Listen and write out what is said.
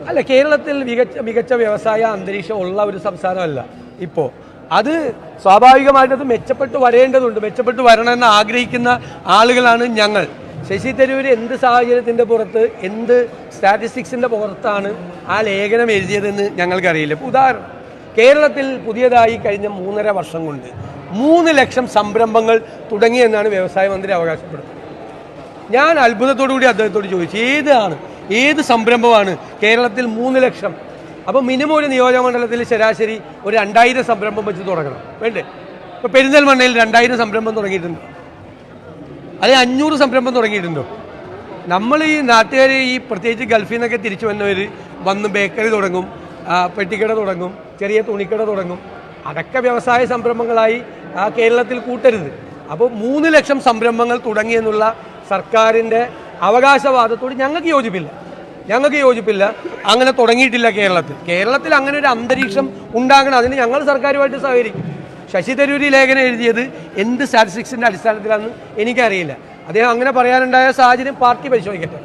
അല്ല, കേരളത്തിൽ മികച്ച വ്യവസായ അന്തരീക്ഷം ഉള്ള ഒരു സംസ്ഥാനമല്ല ഇപ്പോൾ. അത് സ്വാഭാവികമായിട്ട് മെച്ചപ്പെട്ട് വരേണ്ടതുണ്ട്. മെച്ചപ്പെട്ട് വരണമെന്ന് ആഗ്രഹിക്കുന്ന ആളുകളാണ് ഞങ്ങൾ. ശശി തരൂർ എന്ത് സാഹചര്യത്തിൻ്റെ പുറത്ത്, എന്ത് സ്റ്റാറ്റിസ്റ്റിക്സിൻ്റെ പുറത്താണ് ആ ലേഖനം എഴുതിയതെന്ന് ഞങ്ങൾക്കറിയില്ല. ഇപ്പോൾ ഉദാഹരണം, കേരളത്തിൽ പുതിയതായി കഴിഞ്ഞ 3.5 വർഷം കൊണ്ട് 3 ലക്ഷം സംരംഭങ്ങൾ തുടങ്ങിയെന്നാണ് വ്യവസായ മന്ത്രി അവകാശപ്പെടുന്നത്. ഞാൻ അത്ഭുതത്തോടുകൂടി അദ്ദേഹത്തോട് ചോദിച്ചു, ഏത് സംരംഭമാണ് കേരളത്തിൽ 3 ലക്ഷം? അപ്പോൾ മിനിമം ഒരു നിയോജകമണ്ഡലത്തിൽ ശരാശരി ഒരു 2000 സംരംഭം വെച്ച് തുടങ്ങണം, വേണ്ടേ? ഇപ്പോൾ പെരിന്തൽമണ്ണയിൽ 2000 സംരംഭം തുടങ്ങിയിട്ടുണ്ട്, അതിൽ 500 സംരംഭം തുടങ്ങിയിട്ടുണ്ടോ? നമ്മൾ ഈ നാട്ടുകാർ, ഈ പ്രത്യേകിച്ച് ഗൾഫിൽ നിന്നൊക്കെ തിരിച്ചു വന്നവർ വന്ന് ബേക്കറി തുടങ്ങും, പെട്ടിക്കട തുടങ്ങും, ചെറിയ തുണിക്കട തുടങ്ങും. അതൊക്കെ വ്യവസായ സംരംഭങ്ങളായി കേരളത്തിൽ കൂട്ടരുത്. അപ്പോൾ 3 ലക്ഷം സംരംഭങ്ങൾ തുടങ്ങിയെന്നുള്ള സർക്കാരിൻ്റെ അവകാശവാദത്തോട് ഞങ്ങൾക്ക് യോജിപ്പില്ല. അങ്ങനെ തുടങ്ങിയിട്ടില്ല കേരളത്തിൽ അങ്ങനെ ഒരു അന്തരീക്ഷം ഉണ്ടാകണം. അതിന് ഞങ്ങൾ സർക്കാരുമായിട്ട് സഹകരിക്കും. ശശി തരൂർ ലേഖനം എഴുതിയത് എന്ത് സ്റ്റാറ്റിസ്റ്റിക്സിൻ്റെ അടിസ്ഥാനത്തിലാണെന്ന് എനിക്കറിയില്ല. അദ്ദേഹം അങ്ങനെ പറയാനുണ്ടായ സാഹചര്യം പാർട്ടി പരിശോധിക്കട്ടെ.